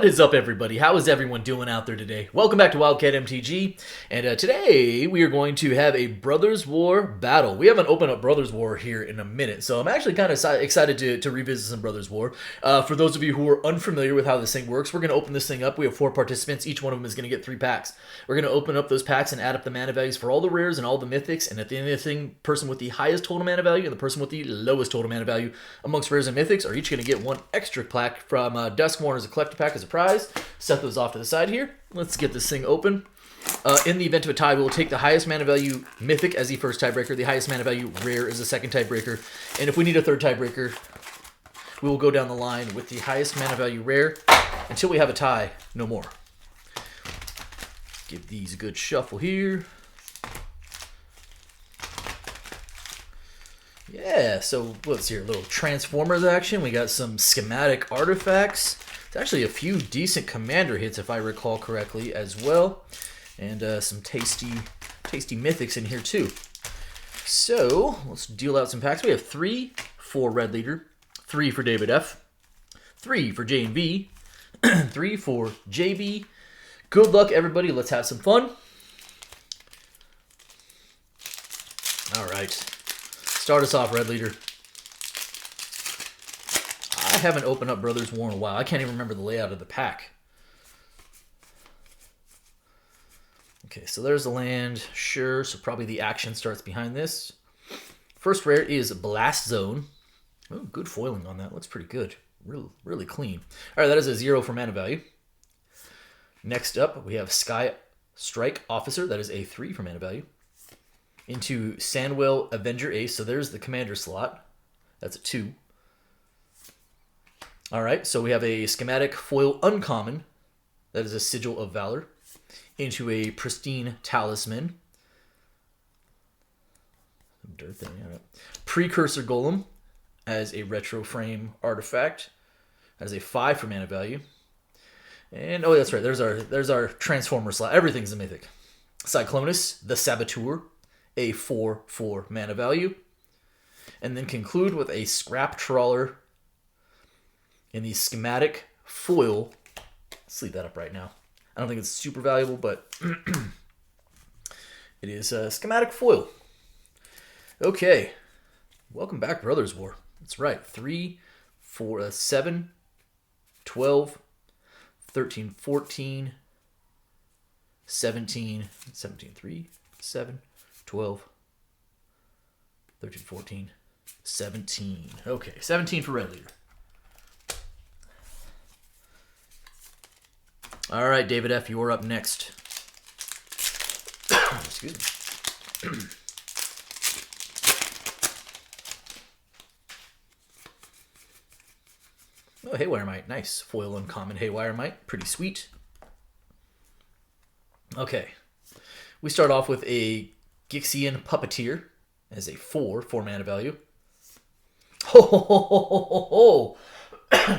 What is up, everybody? How is everyone doing out there today? Welcome back to Wildcat MTG, and today we are going to have a Brothers War battle. We haven't opened up Brothers War here in a minute, so I'm actually kind of excited to revisit some Brothers War. For those of you who are unfamiliar with how this thing works, we're going to open this thing up. We have 4 participants. Each one of them is going to get 3 packs. We're going to open up those packs and add up the mana values for all the rares and all the mythics, and at the end of the thing, person with the highest total mana value and the person with the lowest total mana value amongst rares and mythics are each going to get 1 extra pack from Duskmourn as a collector pack as a prize. Set those off to the side here. Let's get this thing open. In the event of a tie, we will take the highest mana value mythic as the first tiebreaker, the highest mana value rare as the second tiebreaker, and if we need a third tiebreaker, we will go down the line with the highest mana value rare until we have a tie, no more. Give these a good shuffle here. Yeah, so let's see here, a little Transformers action. We got some schematic artifacts. It's actually a few decent commander hits, if I recall correctly, as well. And some tasty mythics in here, too. So, let's deal out some packs. We have 3 for Red Leader, 3 for David F, 3 for J and V, 3 for JB. Good luck, everybody. Let's have some fun. All right. Start us off, Red Leader. I haven't opened up Brothers War in a while. I can't even remember the layout of the pack. Okay, so there's the land. Sure, so probably the action starts behind this. First rare is Blast Zone. Oh, good foiling on that. Looks pretty good. Really clean. All right, that is a 0 for mana value. Next up, we have Sky Strike Officer. That is a 3 for mana value. Into Sandwell Avenger Ace. So there's the commander slot. That's a 2. All right, so we have a schematic foil uncommon. That is a Sigil of Valor. Into a Pristine Talisman. Some dirt there. All right. Precursor Golem as a retro frame artifact. That is a 5 for mana value. And oh, that's right. There's our Transformer slot. Everything's a mythic. Cyclonus, the Saboteur, a 4 for mana value. And then conclude with a Scrap Trawler in the schematic foil. Let's leave that up right now. I don't think it's super valuable, but it is a schematic foil. Okay. Welcome back, Brothers War. That's right. 3, 4, 7, 12, 13, 14, 17, 3, 7, 12, 13, 14, 17. Okay, 17 for Red Leader. All right, David F., you are up next. Excuse me. Oh, Haywire Mite. Nice. Foil uncommon Haywire Mite. Pretty sweet. Okay. We start off with a Gixian Puppeteer as a 4 mana value. Ho, ho, ho, ho, ho, ho.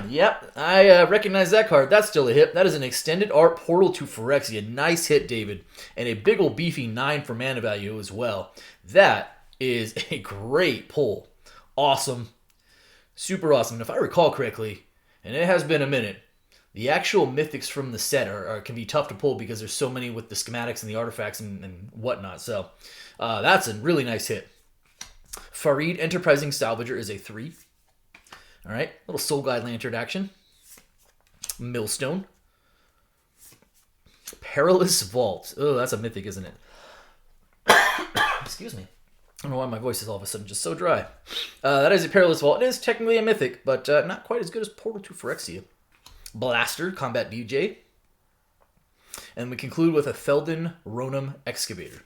Yep, I recognize that card. That's still a hit. That is an Extended Art Portal to Phyrexia. Nice hit, David. And a big ol' beefy 9 for mana value as well. That is a great pull. Awesome. Super awesome. And if I recall correctly, and it has been a minute, the actual mythics from the set can be tough to pull because there's so many with the schematics and the artifacts and whatnot. So that's a really nice hit. Farid Enterprising Salvager is a 3. All right, little Soul Guide Lantern action. Millstone. Perilous Vault. Oh, that's a mythic, isn't it? Excuse me. I don't know why my voice is all of a sudden just so dry. That is a Perilous Vault. It is technically a mythic, but not quite as good as Portal to Phyrexia. Blaster, Combat DJ. And we conclude with a Felden Ronom Excavator,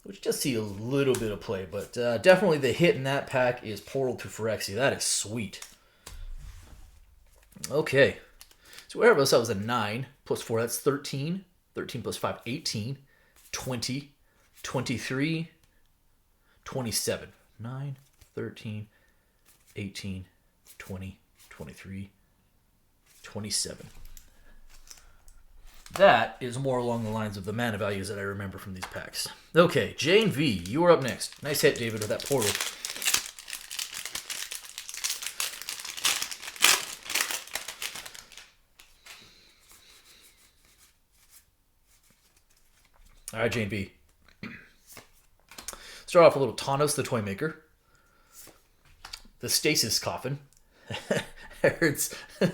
which just see a little bit of play, but definitely the hit in that pack is Portal to Phyrexia. That is sweet. Okay. So wherever else that was a 9 plus 4, that's 13. 13 plus 5, 18. 20. 23. 27. 9, 13, 18, 20, 23, 27. That is more along the lines of the mana values that I remember from these packs. Okay, J and V, you are up next. Nice hit, David, with that portal. All right, Jane B. Start off with a little Tanos the Toy Maker. The Stasis Coffin. I heard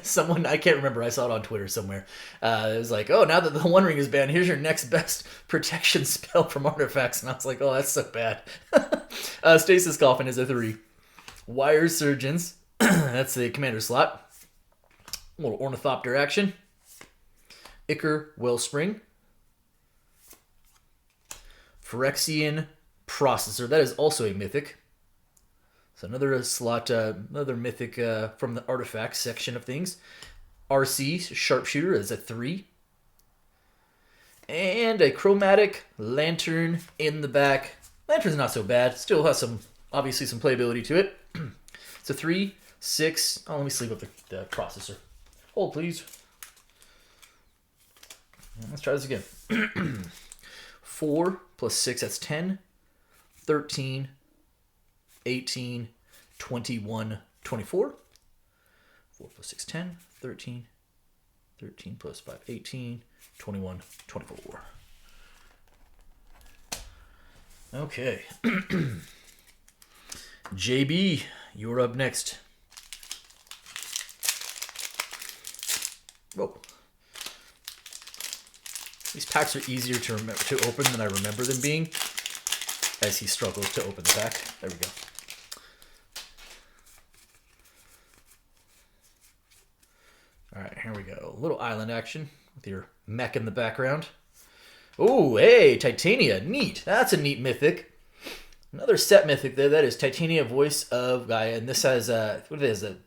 someone, I can't remember, I saw it on Twitter somewhere. It was like, oh, now that the One Ring is banned, here's your next best protection spell from artifacts. And I was like, oh, that's so bad. Stasis Coffin is a 3. Wire Surgeons. That's the commander slot. A little Ornithopter action. Ichor Wellspring. Phyrexian Processor. That is also a mythic. So another slot, another mythic from the artifacts section of things. RC Sharpshooter is a 3. And a Chromatic Lantern in the back. Lantern's not so bad. Still has some, obviously, some playability to it. It's a 3, 6. Oh, let me sleep up the processor. Hold, please. Let's try this again. 4 plus 6, that's 10, 13, 18, 21, 24. 4 plus 6, 10, 13, 13 plus 5, 18, 21, 24. Okay. JB, you're up next. Whoa. These packs are easier to open than I remember them being, as he struggles to open the pack. There we go. All right, here we go. A little island action with your mech in the background. Oh, hey, Titania. Neat. That's a neat mythic. Another set mythic there. That is Titania, Voice of Gaia. And this has, what is it?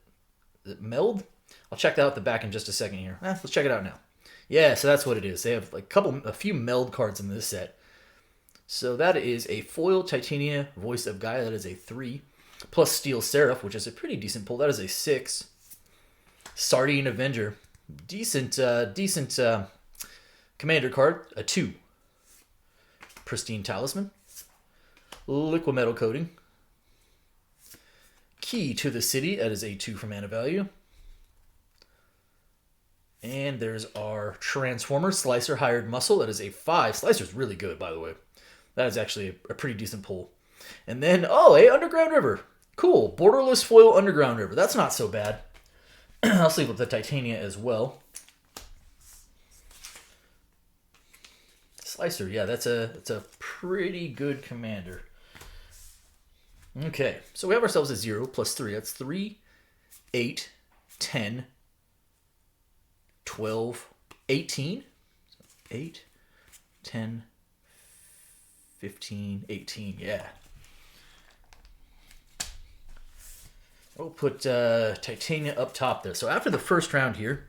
Is it meld? I'll check that out the back in just a second here. Let's check it out now. Yeah, so that's what it is. They have like a few meld cards in this set. So that is a foil Titania, Voice of Gaia. That is a 3. Plus Steel Seraph, which is a pretty decent pull. That is a 6. Sardine Avenger. Decent commander card. A 2. Pristine Talisman. Liquid Metal Coating. Key to the City. That is a 2 for mana value. And there's our Transformer, Slicer Hired Muscle. That is a 5. Slicer's really good, by the way. That is actually a pretty decent pull. And then, oh, a Underground River. Cool. Borderless Foil Underground River. That's not so bad. I'll sleep with the Titania as well. Slicer, yeah, that's a pretty good commander. Okay, so we have ourselves a 0 plus 3. That's 3, 8, 10, 12, 18. 8, 10, 15, 18, yeah. We'll put Titania up top there. So after the first round here,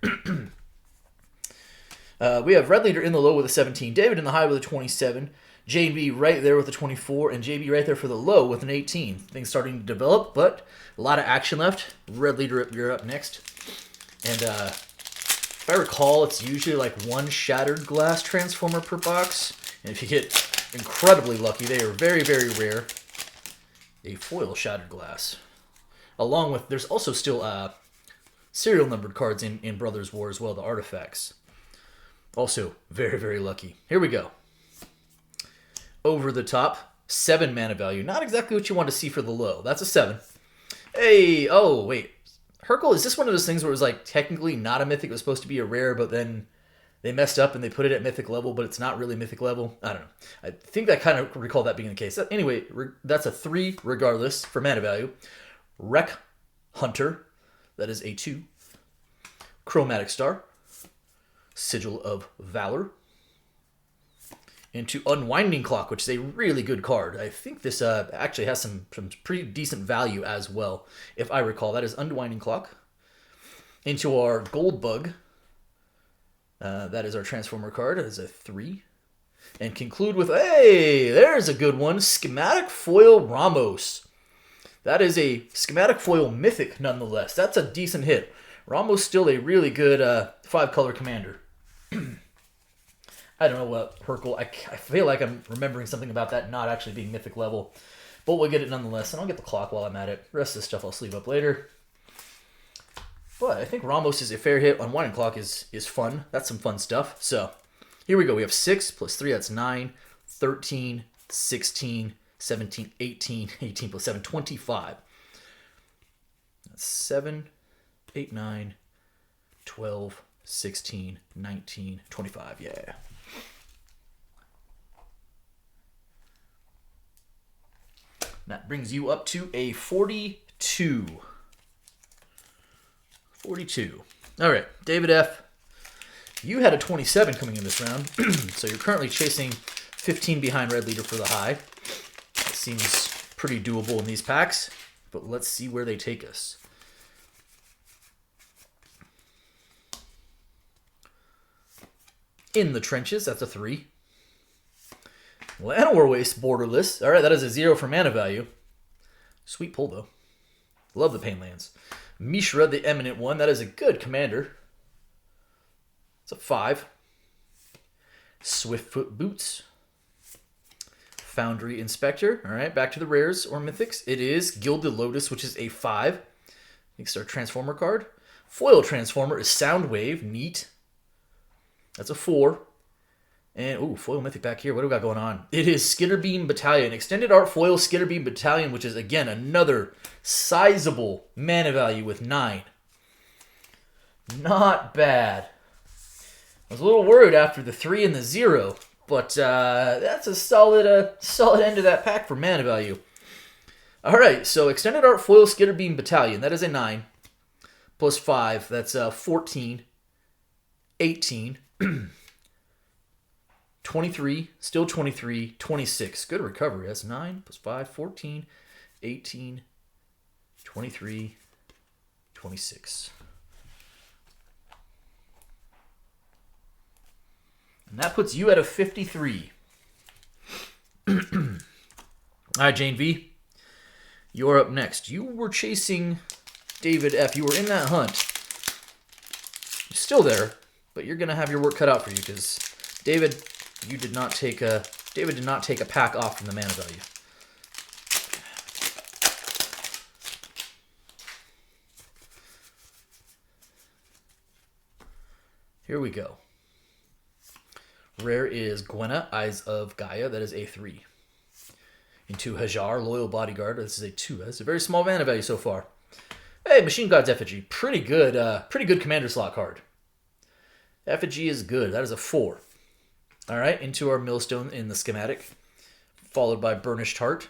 we have Red Leader in the low with a 17, David in the high with a 27, JB right there with a 24, and JB right there for the low with an 18. Things starting to develop, but a lot of action left. Red Leader, you're up next. And if I recall, it's usually like 1 Shattered Glass Transformer per box. And if you get incredibly lucky, they are very, very rare. A foil Shattered Glass. Along with, there's also still serial numbered cards in Brothers War as well, the artifacts. Also, very, very lucky. Here we go. Over the top, 7 mana value. Not exactly what you want to see for the low. That's a 7. Hey, oh, wait. Hercule, is this one of those things where it was like technically not a mythic? It was supposed to be a rare, but then they messed up and they put it at mythic level, but it's not really mythic level? I don't know. I think I kind of recall that being the case. Anyway, that's a 3 regardless for mana value. Wreck Hunter, that is a 2. Chromatic Star, Sigil of Valor, into Unwinding Clock, which is a really good card. I think this actually has some pretty decent value as well, if I recall. That is Unwinding Clock. Into our Gold Bug, that is our Transformer card. That is a 3. And conclude with, hey, there's a good one, Schematic Foil Ramos. That is a Schematic Foil Mythic, nonetheless. That's a decent hit. Ramos still a really good 5-color commander. I don't know what Hercule. I feel like I'm remembering something about that not actually being mythic level. But we'll get it nonetheless. And I'll get the clock while I'm at it. The rest of this stuff I'll sleeve up later. But I think Ramos is a fair hit. Unwinding Clock is fun. That's some fun stuff. So here we go. We have 6 plus 3. That's 9. 13, 16, 17, 18, 18 plus 7, 25. That's 7, 8, 9, 12, 16, 19, 25. Yeah. That brings you up to a 42. 42. All right, David F., you had a 27 coming in this round, so you're currently chasing 15 behind Red Leader for the high. That seems pretty doable in these packs, but let's see where they take us. In the Trenches, that's a 3. Llanowar Waste, borderless. All right, that is a 0 for mana value. Sweet pull, though. Love the Painlands. Mishra, the Eminent One. That is a good commander. It's a 5. Swiftfoot Boots. Foundry Inspector. All right, back to the rares or mythics. It is Gilded Lotus, which is a 5. It's our Transformer card. Foil Transformer is Soundwave. Neat. That's a 4. And, ooh, foil mythic back here. What do we got going on? It is Skitterbeam Battalion. Extended Art Foil Skitterbeam Battalion, which is, again, another sizable mana value with 9. Not bad. I was a little worried after the 3 and the 0, but that's a solid end of that pack for mana value. All right, so Extended Art Foil Skitterbeam Battalion. That is a 9. Plus 5. That's 14. 18. 23, still 23, 26. Good recovery. That's 9 plus 5, 14, 18, 23, 26. And that puts you at a 53. All right, Jane V. You're up next. You were chasing David F. You were in that hunt. You're still there, but you're going to have your work cut out for you because David... David did not take a pack off from the mana value. Here we go. Rare is Gwenna, Eyes of Gaia. That is a 3. Into Hajar, Loyal Bodyguard. This is a 2. That's a very small mana value so far. Hey, Machine God's Effigy. Pretty good commander slot card. Effigy is good. That is a 4. All right, into our Millstone in the schematic, followed by Burnished Heart.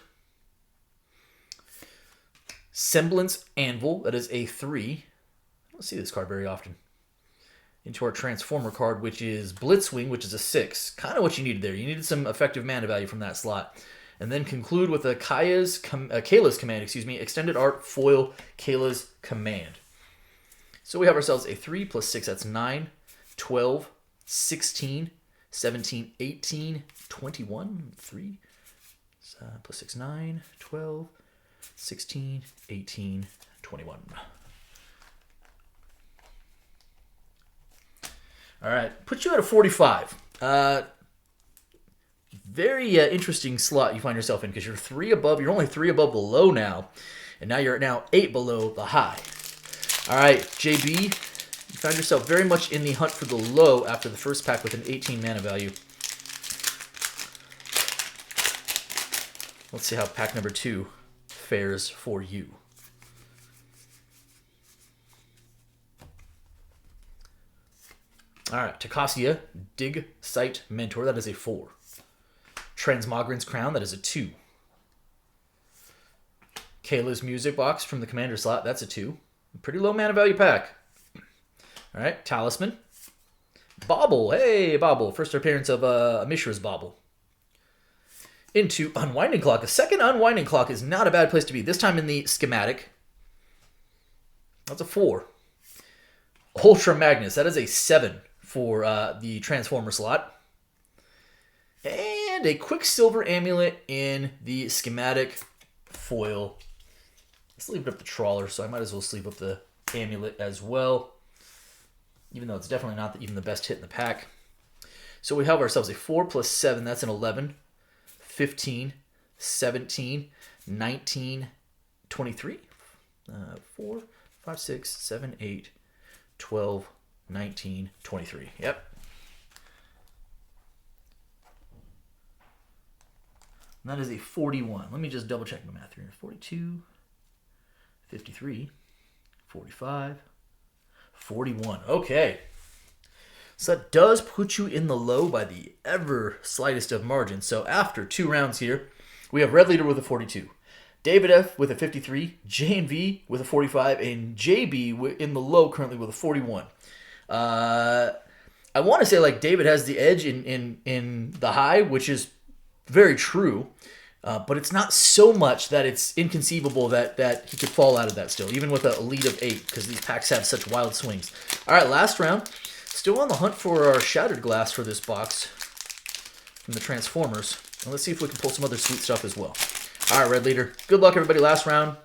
Semblance Anvil, that is a 3. I don't see this card very often. Into our Transformer card, which is Blitzwing, which is a 6. Kind of what you needed there. You needed some effective mana value from that slot. And then conclude with a Kayla's Command, Extended Art Foil Kayla's Command. So we have ourselves a 3 plus 6, that's 9, 12, 16, 17, 18, 21, 3, plus 6, 9, 12, 16, 18, 21. All right, put you at a 45. Very interesting slot you find yourself in because you're only 3 above the low now, and now you're 8 below the high. All right, JB, you found yourself very much in the hunt for the low after the first pack with an 18 mana value. Let's see how pack number 2 fares for you. All right, Takasia, Dig Site Mentor, that is a 4. Transmogran's Crown, that is a 2. Kayla's Music Box from the Commander slot, that's a 2. Pretty low mana value pack. All right, Talisman. Bauble, hey, Bauble. First appearance of Mishra's Bauble. Into Unwinding Clock. A second Unwinding Clock is not a bad place to be. This time in the schematic. That's a 4. Ultra Magnus, that is a 7 for the Transformer slot. And a Quicksilver Amulet in the schematic foil. Let's leave it up the Trawler, so I might as well sleeve up the Amulet as well. Even though it's definitely not even the best hit in the pack. So we have ourselves a 4 plus 7, that's an 11. 15, 17, 19, 23. 4, 5, 6, 7, 8, 12, 19, 23. Yep. And that is a 41. Let me just double check my math here. 42, 53, 45, 41. Okay. So that does put you in the low by the ever slightest of margins. So after 2 rounds here, we have Red Leader with a 42, David F with a 53, J and V with a 45, and JB in the low currently with a 41. I want to say like David has the edge in the high, which is very true, but it's not so much that it's inconceivable that he could fall out of that still, even with a lead of 8, because these packs have such wild swings. All right, last round. Still on the hunt for our Shattered Glass for this box from the Transformers. And let's see if we can pull some other sweet stuff as well. All right, Red Leader. Good luck, everybody. Last round.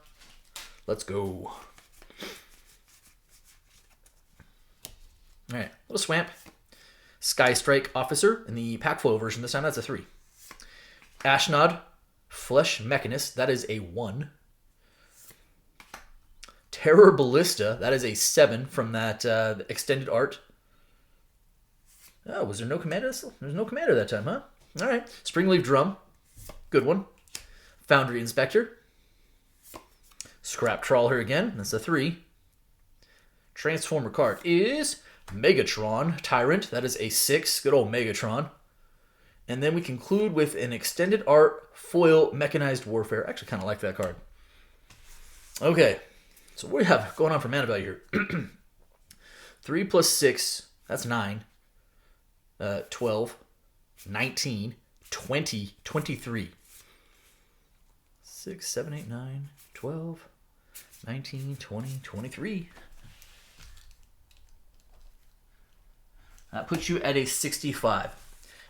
Let's go. All right, little Swamp. Sky Strike Officer in the pack foil version. This time that's a 3. Ashnod Flesh Mechanist. That is a 1. Terror Ballista. That is a 7 from that extended art. Oh, was there no commander? There's no commander that time, huh? All right. Springleaf Drum. Good one. Foundry Inspector. Scrap Trawler again. That's a 3. Transformer card is Megatron Tyrant. That is a 6. Good old Megatron. And then we conclude with an extended art foil Mechanized Warfare. I actually kind of like that card. Okay. So what do we have going on for mana value here? 3 plus 6. That's 9. 12, 19, 20, 23. 6, 7, 8, 9, 12, 19, 20, 23. That puts you at a 65.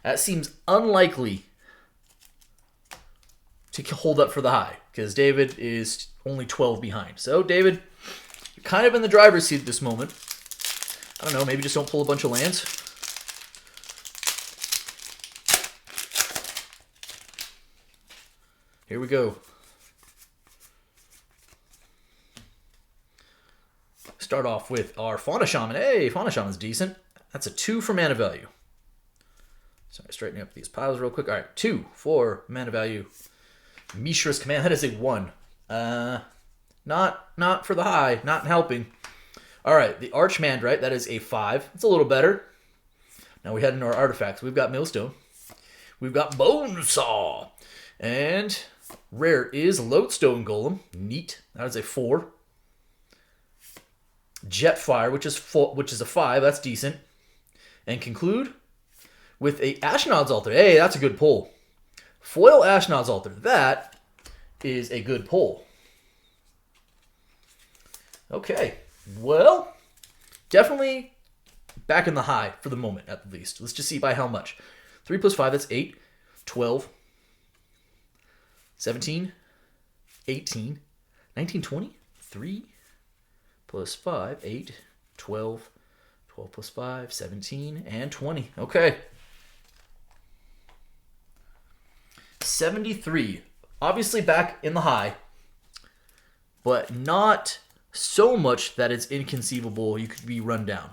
That seems unlikely to hold up for the high, because David is only 12 behind. So, David, you're kind of in the driver's seat at this moment. I don't know, maybe just don't pull a bunch of lands. Here we go. Start off with our Fauna Shaman. Hey, Fauna Shaman's decent. That's a 2 for mana value. Sorry, straightening up these piles real quick. All right, 2 for mana value. Mishra's Command. That is a 1. Not for the high. Not helping. All right, the Archmandrite. That is a 5. It's a little better. Now we head into our artifacts. We've got Millstone. We've got Bonesaw. And rare is Lodestone Golem. Neat. That is a 4. Jetfire, which is a 5. That's decent. And conclude with a Ashnod's Altar. Hey, that's a good pull. Foil Ashnod's Altar. That is a good pull. Okay. Well, definitely back in the high for the moment, at least. Let's just see by how much. 3 plus 5, that's 8. 12. 17. 18. 19, 20. 3 plus 5, 8. 12. 12 plus 5, 17. And 20. Okay. 73. Obviously back in the high, but not so much that it's inconceivable you could be run down.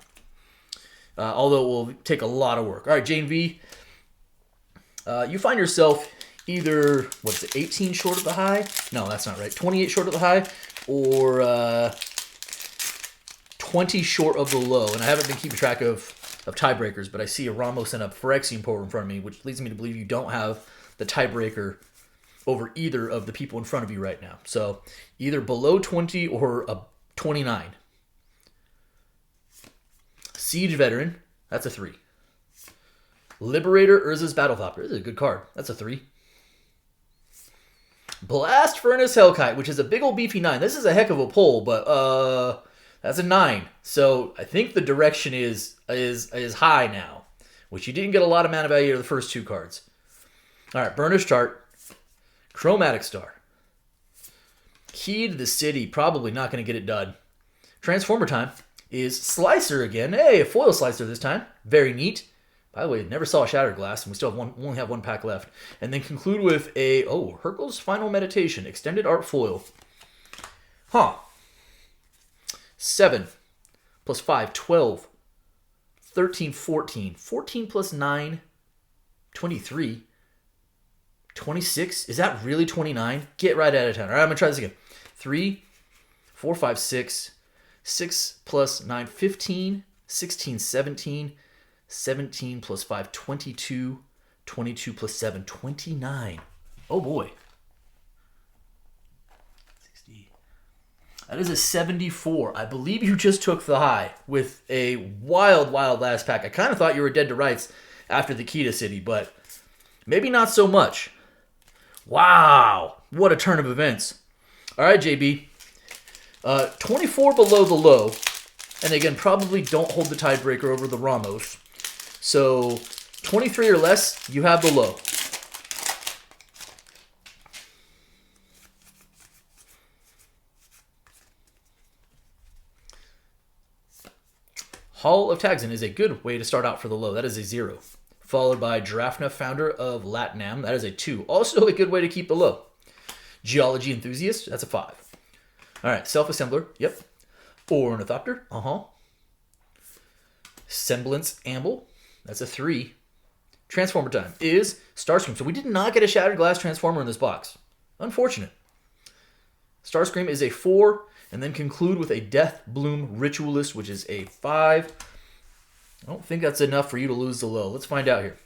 Although it will take a lot of work. All right, Jane V. You find yourself either, 18 short of the high? No, that's not right. 28 short of the high, or 20 short of the low. And I haven't been keeping track of tiebreakers, but I see a Ramos and a Phyrexian Power in front of me, which leads me to believe you don't have the tiebreaker over either of the people in front of you right now. So either below 20 or a 29. Siege Veteran, that's a 3. Liberator Urza's Battlethopper, this is a good card. That's a 3. Blast Furnace Hellkite, which is a big old beefy 9. This is a heck of a pull, but that's a 9. So I think the direction is high now, which you didn't get a lot of mana value of the first 2 cards. All right, Burnished Heart, Chromatic Star. Key to the City, probably not going to get it done. Transformer time is Slicer again. Hey, a foil Slicer this time. Very neat. By the way, never saw a Shattered Glass, and we still have only have 1 pack left. And then conclude with a, Hercule's Final Meditation, Extended Art Foil. 7 plus 5, 12. 13, 14. 14 plus 9, 23. 26? Is that really 29? Get right out of town. All right, I'm going to try this again. 3, 4, 5, 6. 6 plus 9, 15. 16, 17. 17 plus 5, 22. 22 plus 7, 29. Oh, boy. 60. That is a 74. I believe you just took the high with a wild, wild last pack. I kind of thought you were dead to rights after the Kita City, but maybe not so much. Wow. What a turn of events. All right, JB. 24 below the low. And again, probably don't hold the tiebreaker over the Ramos. So 23 or less, you have the low. Hall of Tagsin is a good way to start out for the low. That is a 0. Followed by Giraffna, founder of Latinam. That is a 2. Also a good way to keep the low. Geology Enthusiast. That's a 5. All right. Self-Assembler. Yep. Ornithopter. Semblance Amble. That's a 3. Transformer time is Starscream. So we did not get a Shattered Glass Transformer in this box. Unfortunate. Starscream is a 4. And then conclude with a Death Bloom Ritualist, which is a 5. I don't think that's enough for you to lose the low. Let's find out here.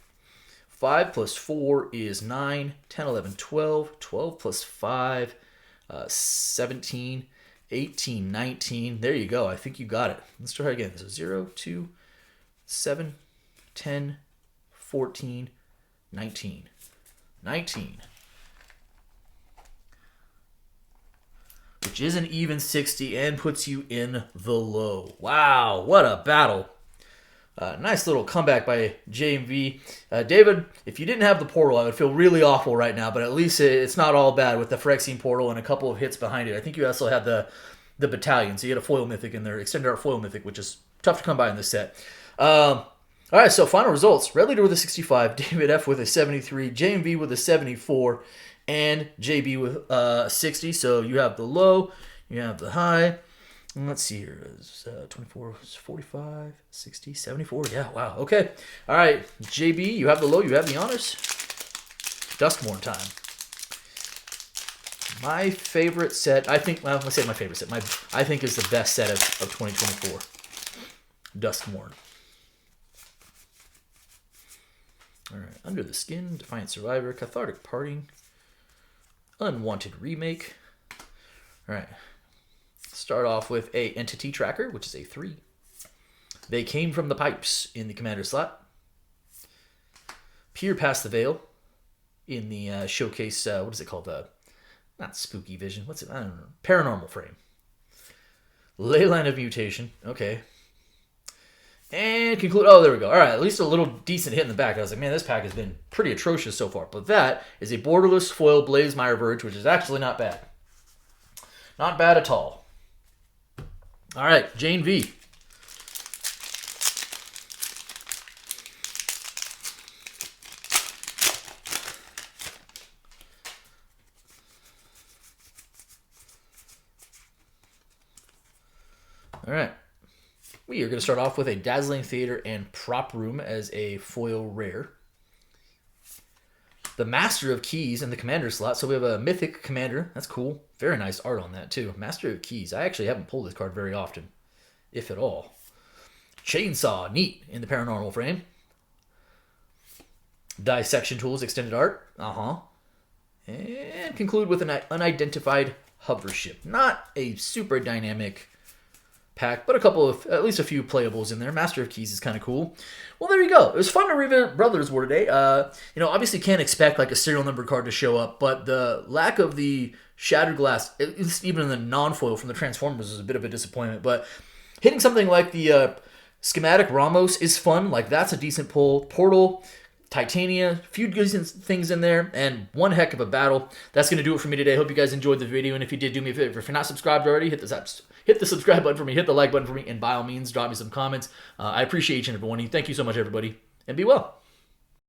5 plus 4 is 9. 10, 11, 12. 12 plus 5, 17. 18, 19. There you go. I think you got it. Let's try again. So 0, 2, 7, 10, 14, 19. 19. Which is an even 60 and puts you in the low. Wow, what a battle. Nice little comeback by JMV. David, if you didn't have the portal, I would feel really awful right now, but at least it's not all bad with the Phyrexian portal and a couple of hits behind it. I think you also had the battalion, so you had a foil mythic in there, extended art foil mythic, which is tough to come by in this set. All right, so final results. Red Leader with a 65, David F with a 73, JMV with a 74, and JB with 60. So you have the low, you have the high. And let's see here. 24, 45, 60, 74. Yeah, wow. Okay. All right, JB, you have the low, you have the honors. Duskmorn time. My favorite set, I think, well, let's say my favorite set. I think is the best set of 2024. Duskmorn. All right, Under the Skin, Defiant Survivor, Cathartic Parting, Unwanted Remake. All right, start off with a Entity Tracker, which is a 3. They Came from the Pipes in the Commander slot. Peer Past the Veil in the showcase, what is it called? Not Spooky Vision, what's it? I don't know. Paranormal Frame. Leyline of Mutation, okay. And conclude. Oh, there we go. All right, at least a little decent hit in the back. I was like, man, this pack has been pretty atrocious so far. But that is a borderless foil Blaze Mire Verge, which is actually not bad. Not bad at all. All right, Jane V. All right. We are going to start off with a Dazzling Theater and Prop Room as a foil rare. The Master of Keys in the Commander slot. So we have a Mythic Commander. That's cool. Very nice art on that too. Master of Keys. I actually haven't pulled this card very often, if at all. Chainsaw. Neat in the Paranormal Frame. Dissection Tools Extended Art. And conclude with an Unidentified Hover Ship. Not a super dynamic pack, but a couple of, at least a few playables in there. Master of Keys is kind of cool. Well, there you go. It was fun to revisit Brothers War today. Obviously can't expect like a serial number card to show up, but the lack of the Shattered Glass, at least even in the non-foil from the Transformers, is a bit of a disappointment. But hitting something like the Schematic Ramos is fun. Like, that's a decent pull. Portal, Titania, a few decent things in there, and one heck of a battle. That's going to do it for me today. Hope you guys enjoyed the video, and if you did, do me a favor. If you're not subscribed already, hit the subscribe button for me, hit the like button for me, and by all means, drop me some comments. I appreciate each and every one of you. Thank you so much, everybody, and be well.